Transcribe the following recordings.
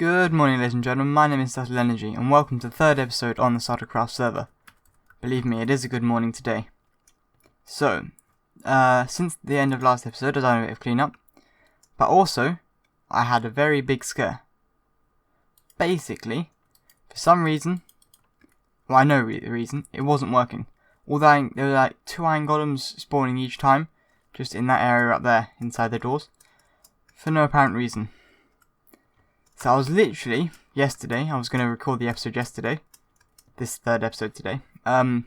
Good morning, ladies and gentlemen, my name is Subtle Energy, and welcome to the third episode on the SubtleCraft server. Believe me, it is a good morning today. So, since the end of last episode, I've done a bit of cleanup, but also, I had a very big scare. Basically, for some reason, well, I know the reason, it wasn't working. Although there were like 2 iron golems spawning each time, just in that area up there, inside the doors, for no apparent reason. So I was literally, yesterday, I was going to record the episode yesterday, this third episode today. I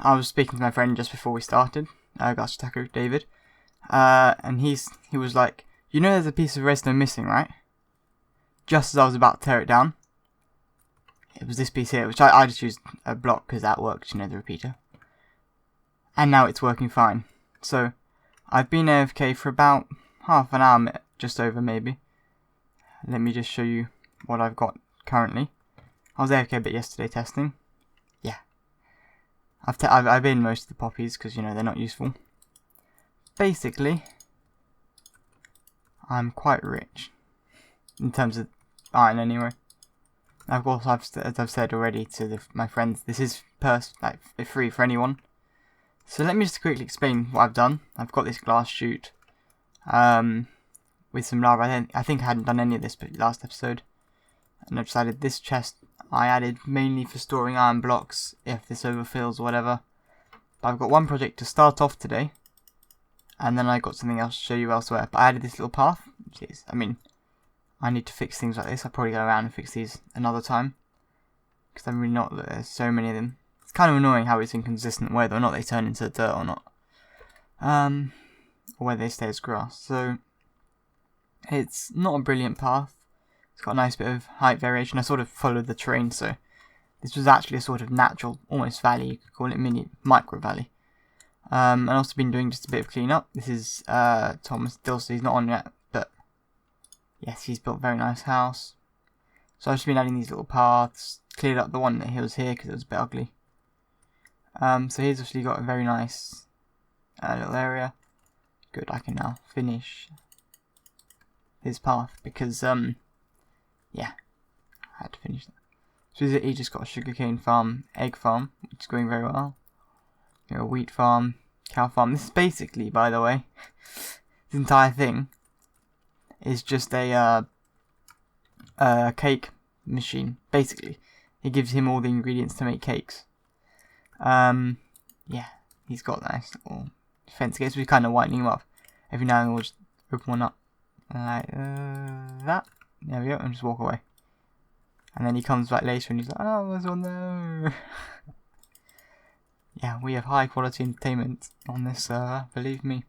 was speaking to my friend just before we started, Taco David, and he was like, you know there's a piece of redstone missing, right? Just as I was about to tear it down, it was this piece here, which I just used a block because that worked, you know, the repeater. And now it's working fine. So, I've been AFK for about half an hour, just over maybe. Let me just show you what I've got currently. I was AFK a bit yesterday testing. Yeah. I've been most of the poppies because, you know, they're not useful. Basically, I'm quite rich. In terms of iron anyway. Of course, as I've said already to my friends, this is free for anyone. So let me just quickly explain what I've done. I've got this glass chute. With some lava. I think I hadn't done any of this last episode. And I decided this chest I added mainly for storing iron blocks if this overfills or whatever. But I've got one project to start off today. And then I got something else to show you elsewhere. But I added this little path. Which is, I need to fix things like this. I'll probably go around and fix these another time. Because I'm really not, there's so many of them. It's kind of annoying how it's inconsistent whether or not they turn into dirt or not. Or whether they stay as grass. So, it's not a brilliant path. It's got a nice bit of height variation. I sort of followed the terrain, so this was actually a sort of natural, almost valley. You could call it micro valley. I've also been doing just a bit of cleanup. This is Thomas Dilsey. He's not on yet, but yes, he's built a very nice house. So I've just been adding these little paths. Cleared up the one that he was here because it was a bit ugly. So he's actually got a very nice little area. Good, I can now finish his path because yeah, I had to finish that. So he just got a sugarcane farm, egg farm, which is going very well. You know, wheat farm, cow farm. This is basically, by the way, this entire thing is just a cake machine. Basically, it gives him all the ingredients to make cakes. Yeah, he's got nice little fence gates. We're kind of winding him up. Every now and then we'll just open one up. Like that. There we go, and just walk away. And then he comes back later and he's like, oh, there's one there. Yeah, we have high quality entertainment on this server, believe me.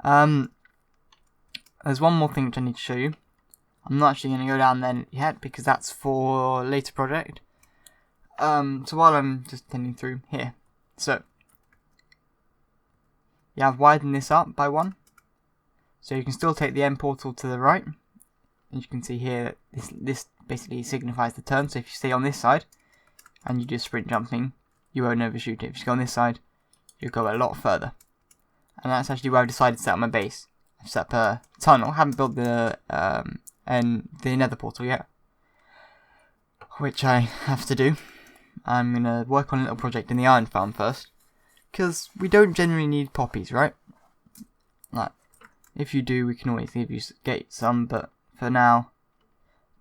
There's one more thing which I need to show you. I'm not actually going to go down there yet because that's for a later project. So while I'm just tending through here. So, yeah, I've widened this up by 1. So you can still take the end portal to the right. And you can see here that this basically signifies the turn. So if you stay on this side and you do sprint jumping, you won't overshoot it. If you go on this side, you'll go a lot further. And that's actually where I've decided to set up my base. I've set up a tunnel. I haven't built the nether portal yet, which I have to do. I'm going to work on a little project in the iron farm first. Because we don't generally need poppies, right? Like, if you do, we can always get some, but for now,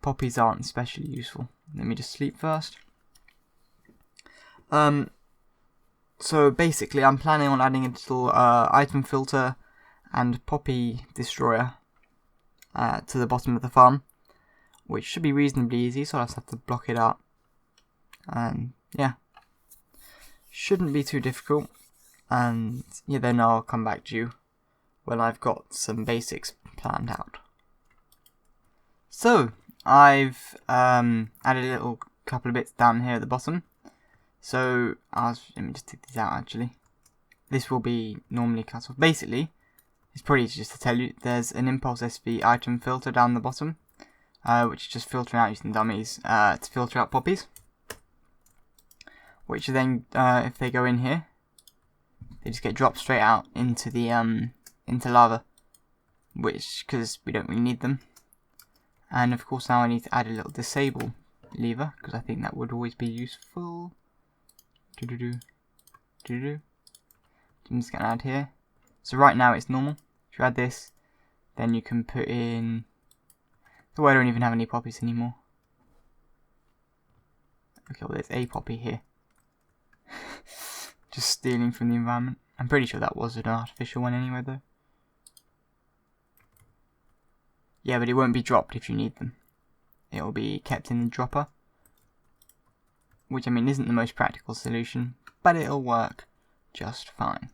poppies aren't especially useful. Let me just sleep first. So basically, I'm planning on adding a little item filter and poppy destroyer to the bottom of the farm, which should be reasonably easy, so I'll just have to block it out. And yeah, shouldn't be too difficult. And yeah, then I'll come back to you when I've got some basics planned out. So, I've added a little couple of bits down here at the bottom. So, let me just take these out actually. This will be normally cut off. Basically, it's pretty easy just to tell you, there's an Impulse SV item filter down the bottom, which is just filtering out using dummies to filter out poppies. Which then, if they go in here, they just get dropped straight out into the into lava, which because we don't really need them. And of course now I need to add a little disable lever, because I think that would always be useful. I'm just going to add here. So right now it's normal. If you add this, then you can put in... Oh, I don't even have any poppies anymore. Okay, well there's a poppy here. Just stealing from the environment. I'm pretty sure that was an artificial one anyway though. Yeah, but it won't be dropped if you need them. It will be kept in the dropper. Which, I mean, isn't the most practical solution, but it'll work just fine.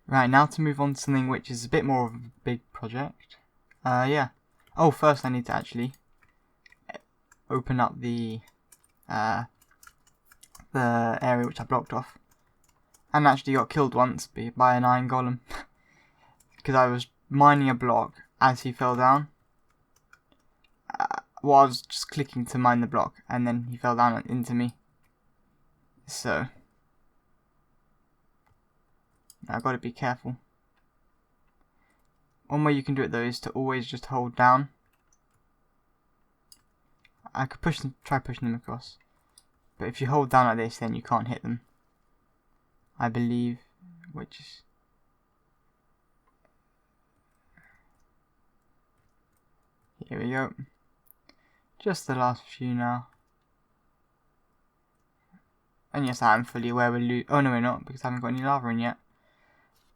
Right, now to move on to something which is a bit more of a big project. Yeah. Oh, first I need to actually open up the area which I blocked off. And actually got killed once by an iron golem. Because I was mining a block as he fell down. Well, I was just clicking to mine the block, and then he fell down into me. So I've got to be careful. One way you can do it though is to always just hold down. I could try pushing them across, but if you hold down like this, then you can't hit them, I believe. Which is... Here we go. Just the last few now. And yes, I am fully aware we're oh no, we're not, because I haven't got any lava in yet.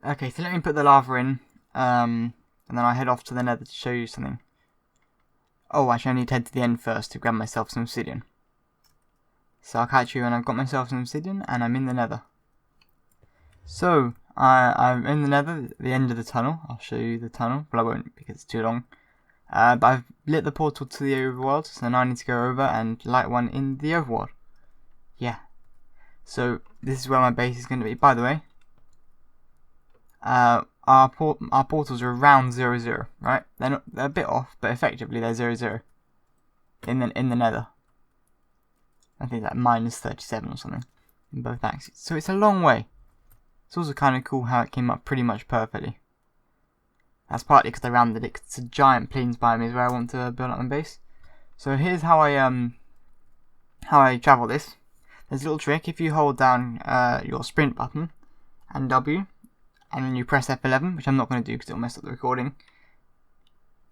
Okay, so let me put the lava in, and then I head off to the nether to show you something. Oh, actually I need to head to the end first to grab myself some obsidian. So I'll catch you when I've got myself some obsidian and I'm in the nether. So, I'm in the nether, the end of the tunnel. I'll show you the tunnel, but I won't because it's too long. But I've lit the portal to the overworld, so now I need to go over and light one in the overworld. Yeah. So, this is where my base is going to be. By the way, our portals are around 0, right? They're a bit off, but effectively they're 0 in the nether. I think that minus 37 or something in both axes. So it's a long way. It's also kind of cool how it came up pretty much perfectly. That's partly because I rounded it, 'cause it's a giant plains biome is where I want to build up my base. So here's how I travel this. There's a little trick. If you hold down your sprint button and W, and then you press F11, which I'm not going to do because it'll mess up the recording,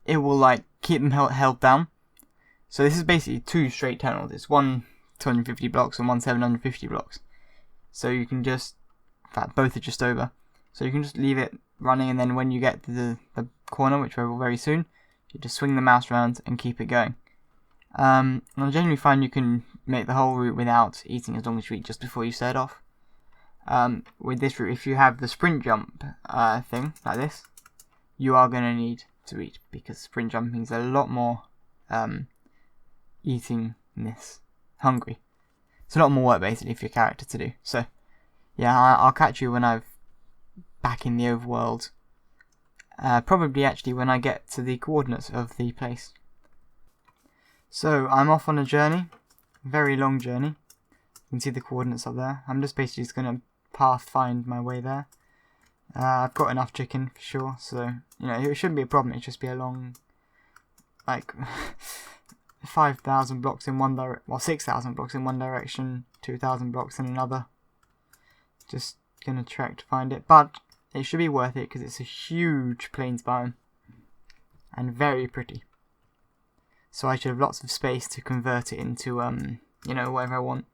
it will like keep them held down. So this is basically two straight tunnels. It's one 250 blocks and one 750 blocks. So you can just, in fact both are just over. So you can just leave it running, and then when you get to the corner, which we will very soon, you just swing the mouse around and keep it going. I generally find you can make the whole route without eating, as long as you eat just before you set off. With this route, if you have the sprint jump thing, like this, you are going to need to eat, because sprint jumping is a lot more eating this hungry. It's a lot more work basically for your character to do. So yeah, I'll catch you when I've back in the overworld. Probably actually when I get to the coordinates of the place. So I'm off on a journey, very long journey. You can see the coordinates up there. I'm just basically just going to path find my way there. I've got enough chicken for sure, so you know it shouldn't be a problem. It'll just be a long, like 5,000 blocks in one direction, well 6,000 blocks in one direction, 2,000 blocks in another. Just gonna trek to find it, but it should be worth it because it's a huge plains biome and very pretty. So I should have lots of space to convert it into you know, whatever I want.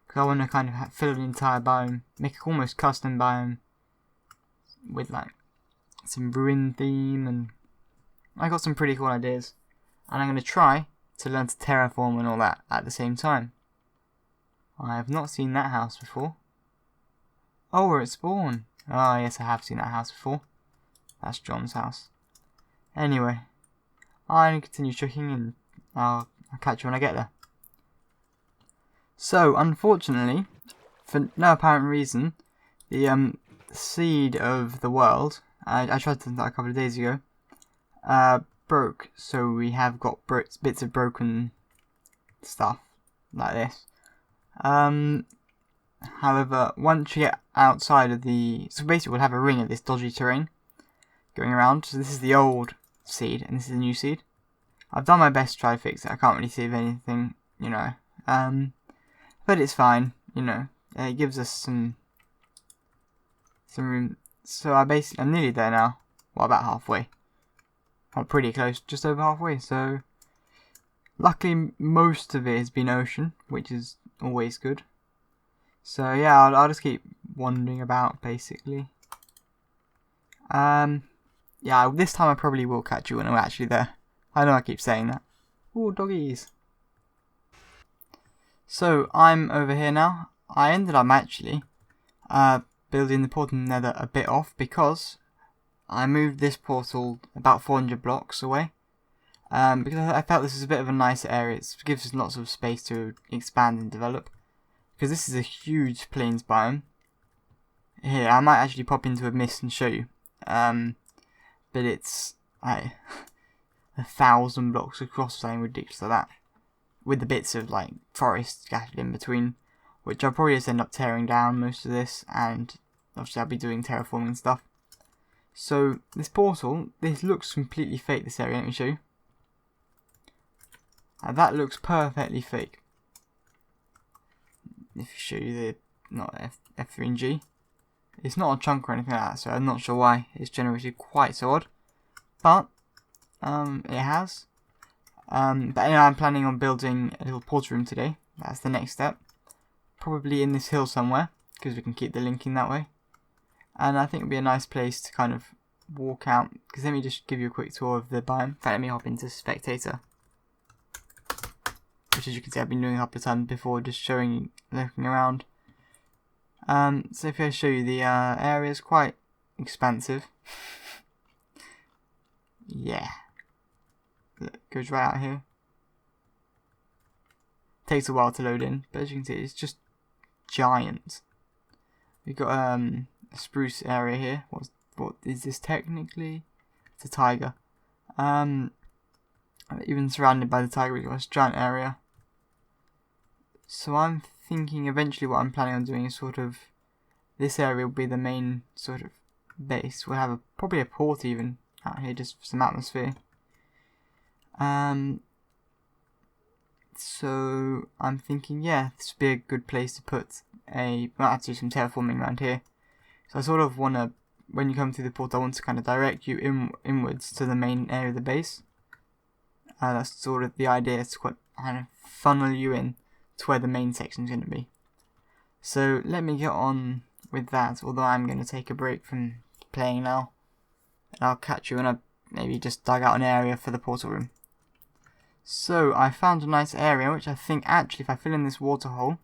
Because I want to kind of fill the entire biome, make it almost custom biome with like some ruin theme, and I got some pretty cool ideas. And I'm going to try to learn to terraform and all that at the same time. I have not seen that house before. Oh, we're at spawn. Oh yes, I have seen that house before. That's John's house. Anyway, I'll continue checking and I'll catch you when I get there. So, unfortunately, for no apparent reason, the seed of the world, I tried to do that a couple of days ago, broke. So we have got bits of broken stuff like this. However, once you get outside of so basically we'll have a ring of this dodgy terrain going around. So this is the old seed and this is the new seed. I've done my best to try to fix it. I can't really see if anything, you know. But it's fine, you know. It gives us some room. So I'm nearly there now. Well, about halfway. I'm pretty close, just over halfway. So luckily, most of it has been ocean, which is always good. So yeah, I'll just keep wandering about, basically. Yeah, this time I probably will catch you when I'm actually there. I know I keep saying that. Ooh, doggies. So I'm over here now. I ended up actually building the portal in the nether a bit off because I moved this portal about 400 blocks away. Because I felt this is a bit of a nicer area. It gives us lots of space to expand and develop. Because this is a huge plains biome. Here, I might actually pop into a mist and show you. But it's like 1,000 blocks across, something ridiculous like that, with the bits of like forest scattered in between, which I'll probably just end up tearing down most of this, and obviously I'll be doing terraforming stuff. So this portal, this looks completely fake, this area. Let me show you. That looks perfectly fake. If you show you the not F3 and G. It's not a chunk or anything like that, so I'm not sure why it's generated quite so odd. But it has. But anyway, I'm planning on building a little portal room today. That's the next step. Probably in this hill somewhere, because we can keep the linking that way. And I think it would be a nice place to kind of walk out. Because let me just give you a quick tour of the biome. In fact, let me hop into Spectator. Which, as you can see, I've been doing a couple of times before, just showing you, looking around. So if I show you, the area is quite expansive. Yeah. Look, it goes right out here. Takes a while to load in, but as you can see, it's just giant. We've got a spruce area here. What is this technically? It's a tiger. Even surrounded by the tiger, we've got this giant area. So I'm thinking eventually what I'm planning on doing is sort of, this area will be the main sort of base. We'll have probably a port even out here just for some atmosphere. So I'm thinking, yeah, this would be a good place to put well, I have to do some terraforming around here. So I sort of want to, when you come through the port, I want to kind of direct you inwards to the main area of the base. That's sort of the idea, to kind of funnel you in to where the main section is going to be. So let me get on with that, although I'm going to take a break from playing now. And I'll catch you when I maybe just dug out an area for the portal room. So I found a nice area, which I think actually if I fill in this water hole,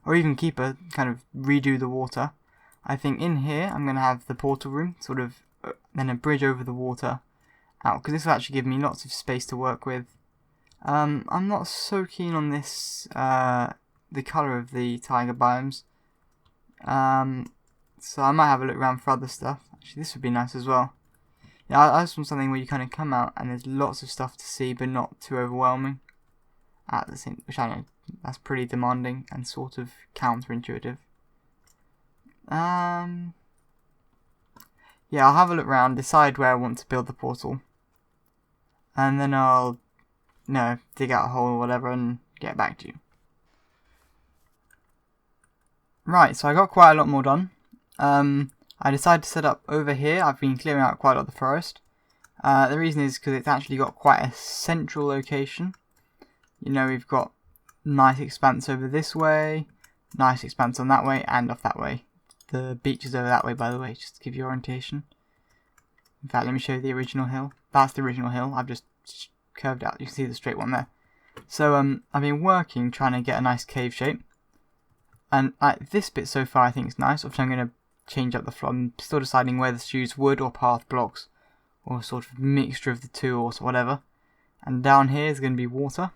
or even keep kind of redo the water, I think in here I'm going to have the portal room, sort of, then a bridge over the water out, because this will actually give me lots of space to work with. I'm not so keen on this, the colour of the tiger biomes, so I might have a look around for other stuff. Actually, this would be nice as well. Yeah, I just want something where you kind of come out and there's lots of stuff to see, but not too overwhelming. At the same, which I know that's pretty demanding and sort of counterintuitive. Yeah, I'll have a look around, decide where I want to build the portal, and then I'll, dig out a hole or whatever and get back to you. Right, so I got quite a lot more done. I decided to set up over here. I've been clearing out quite a lot of the forest. The reason is because it's actually got quite a central location. You know, we've got nice expanse over this way, nice expanse on that way, and off that way. The beach is over that way, by the way, just to give you orientation. In fact, let me show you the original hill. That's the original hill. I've just curved out. You can see the straight one there. So I've been working trying to get a nice cave shape. And this bit so far I think is nice. Obviously I'm going to change up the floor. I'm still deciding whether to use wood or path blocks, or sort of mixture of the two or whatever. And down here is going to be water.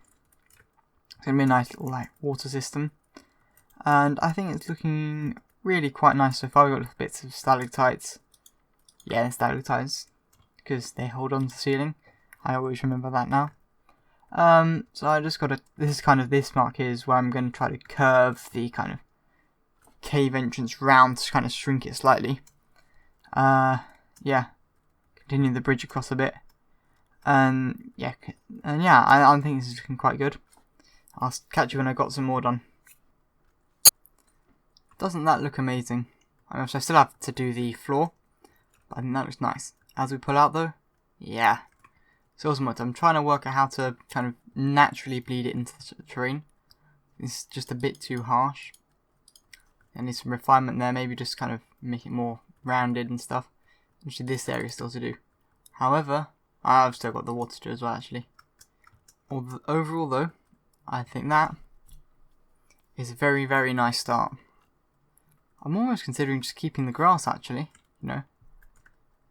It's going to be a nice little water system. And I think it's looking really quite nice so far. We've got little bits of stalactites. Yeah, stalactites, because they hold on to the ceiling. I always remember that now. So I just got to, this mark here is where I'm going to try to curve the kind of cave entrance round to kind of shrink it slightly. Yeah, continue the bridge across a bit. And yeah, I think this is looking quite good. I'll catch you when I've got some more done. Doesn't that look amazing? I still have to do the floor, but I think that looks nice. As we pull out though, yeah. So awesome. I'm trying to work out how to kind of naturally bleed it into the terrain. It's just a bit too harsh. And there's some refinement there, maybe just kind of make it more rounded and stuff. Actually, this area is still to do. However, I've still got the water to do as well, actually. Overall, though, I think that is a very, very nice start. I'm almost considering just keeping the grass, actually. You know,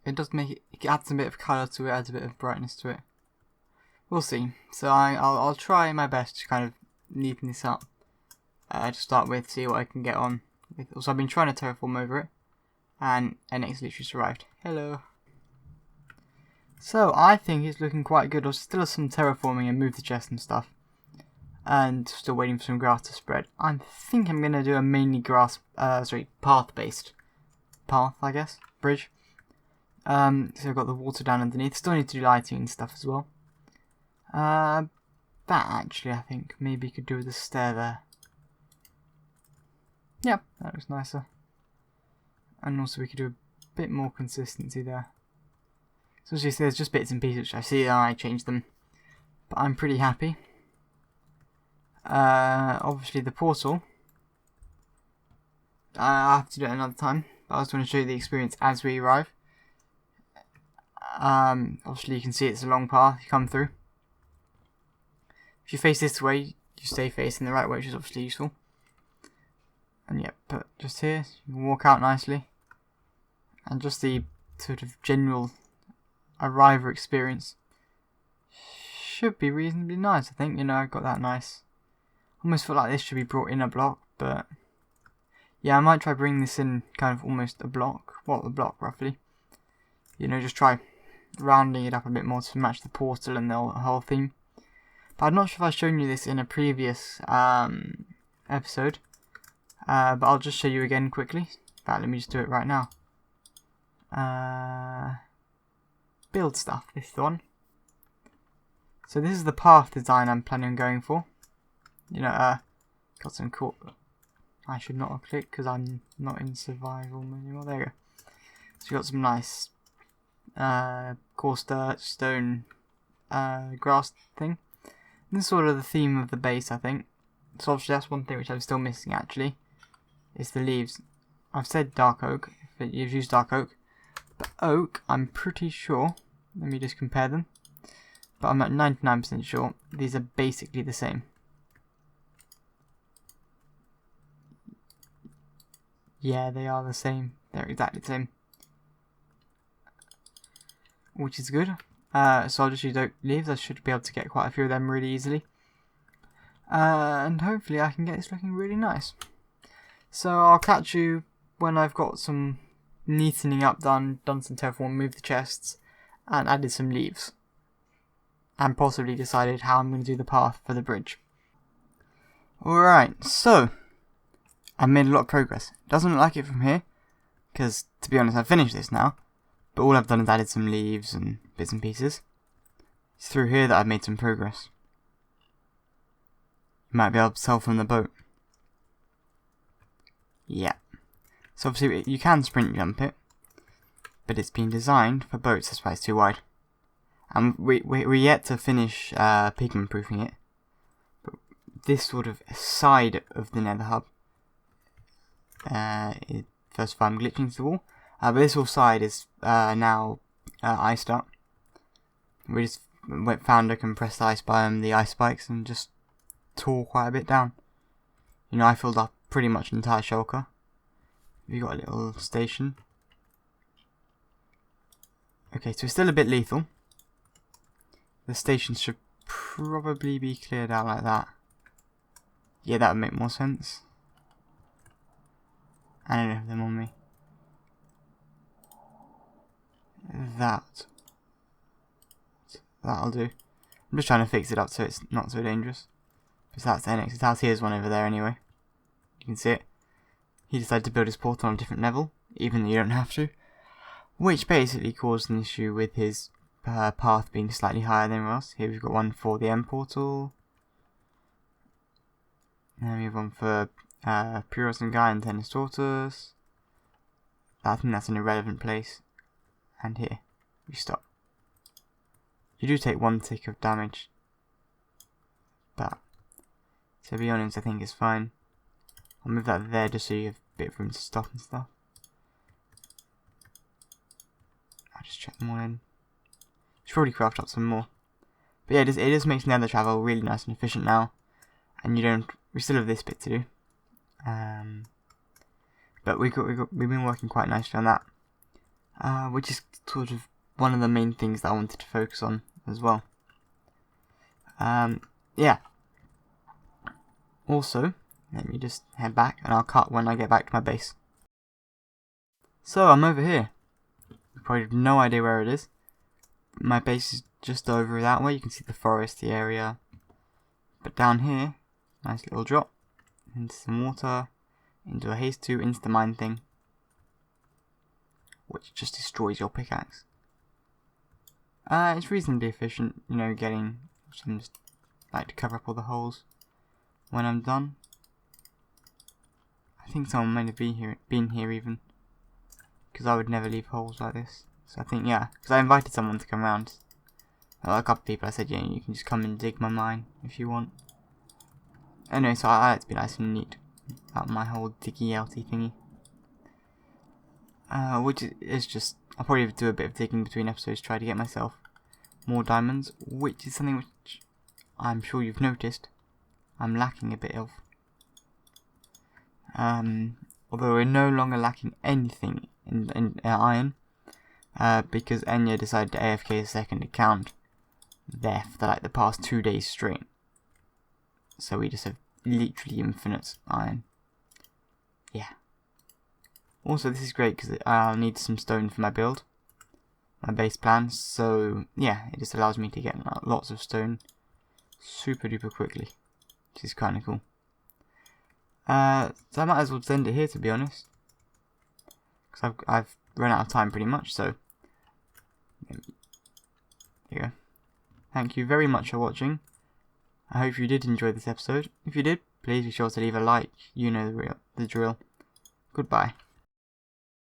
it does make it adds a bit of colour to it, adds a bit of brightness to it. We'll see. So I'll try my best to kind of neaten this up to start with, see what I can get on with. Also, I've been trying to terraform over it, and NX literally just arrived. Hello. So I think it's looking quite good. I'll still have some terraforming and move the chest and stuff, and still waiting for some grass to spread. I think I'm gonna do a mainly path-based path, I guess, bridge. So I've got the water down underneath. Still need to do lighting and stuff as well. That actually, I think maybe could do with a stair there. Yeah, that looks nicer. And also we could do a bit more consistency there. So as you see, there's just bits and pieces which I see and I changed them, but I'm pretty happy. Obviously the portal, I'll have to do it another time, but I just want to show you the experience as we arrive. Obviously you can see it's a long path you come through. If you face this way, you stay facing the right way, which is obviously useful. And yeah, but just here, you can walk out nicely. And just the sort of general arriver experience should be reasonably nice, I think. You know, I've got that nice. Almost feel like this should be brought in a block, but yeah, I might try bringing this in kind of almost a block. What, a block roughly? You know, just try rounding it up a bit more to match the portal and the whole theme. But I'm not sure if I've shown you this in a previous episode, but I'll just show you again quickly. In fact, let me just do it right now. Build stuff, this one. So this is the path design I'm planning on going for. You know, got some cool. I should not have clicked because I'm not in survival anymore. There you go. So you got some nice coarse dirt, stone, grass thing. And this is sort of the theme of the base, I think. So obviously that's one thing which I'm still missing actually, is the leaves. I've said dark oak, but you've used dark oak. But oak, I'm pretty sure, let me just compare them, but I'm at 99% sure these are basically the same. Yeah, they are the same. They're exactly the same. Which is good. So I'll just use oak leaves. I should be able to get quite a few of them really easily. And hopefully I can get this looking really nice. So I'll catch you when I've got some neatening up done some terraform, moved the chests, and added some leaves. And possibly decided how I'm going to do the path for the bridge. Alright, so I made a lot of progress. Doesn't look like it from here, because to be honest I've finished this now. But all I've done is added some leaves and bits and pieces. It's through here that I've made some progress. You might be able to tell from the boat. Yeah. So obviously you can sprint jump it, but it's been designed for boats, that's why it's too wide. And we're yet to finish pigment proofing it. But this sort of side of the nether hub, first of all I'm glitching to the wall. But this whole side is now iced up. We just found a compressed ice biome, the ice spikes, and just tore quite a bit down. You know, I filled up pretty much an entire shulker. We got a little station. Okay, so it's still a bit lethal. The station should probably be cleared out like that. Yeah, that would make more sense. I don't have them on me. That'll do. I'm just trying to fix it up so it's not so dangerous. Because that's the next house. Here's one over there anyway. You can see it. He decided to build his portal on a different level, even though you don't have to. Which basically caused an issue with his path being slightly higher than everywhere else. Here we've got one for the end portal. And we have one for Puros and Guy and Tennis Tortoise. I think that's an irrelevant place. And here, we stop. You do take 1 tick of damage. But, to be honest, I think it's fine. I'll move that there just so you have a bit of room to stop and stuff. I'll just check them all in. Should probably craft up some more. But yeah, it just makes nether travel really nice and efficient now. And we still have this bit to do. But we've been working quite nicely on that. Which is sort of one of the main things that I wanted to focus on as well. Yeah. Also, let me just head back and I'll cut when I get back to my base. So I'm over here. You probably have no idea where it is. My base is just over that way. You can see the forest, the area. But down here, nice little drop into some water, into a haste 2 insta mine thing, which just destroys your pickaxe. It's reasonably efficient, you know, getting some, just like to cover up all the holes when I'm done. I think someone might have been here even, because I would never leave holes like this. So I think, yeah, because I invited someone to come around. A couple of people, I said, yeah, you can just come and dig my mine if you want. Anyway, so I like to be nice and neat about my whole diggy outy thingy. Which is just, I'll probably do a bit of digging between episodes, try to get myself more diamonds, which is something which I'm sure you've noticed I'm lacking a bit of. Although we're no longer lacking anything in iron, because Enya decided to AFK a second account there for like the past 2 days straight. So we just have literally infinite iron. Yeah. Also, this is great because I'll need some stone for my build, my base plan. So yeah, it just allows me to get lots of stone super duper quickly, which is kind of cool. So I might as well end it here, to be honest, because I've run out of time pretty much. So there you go. Thank you very much for watching. I hope you did enjoy this episode. If you did, please be sure to leave a like. You know the drill. Goodbye.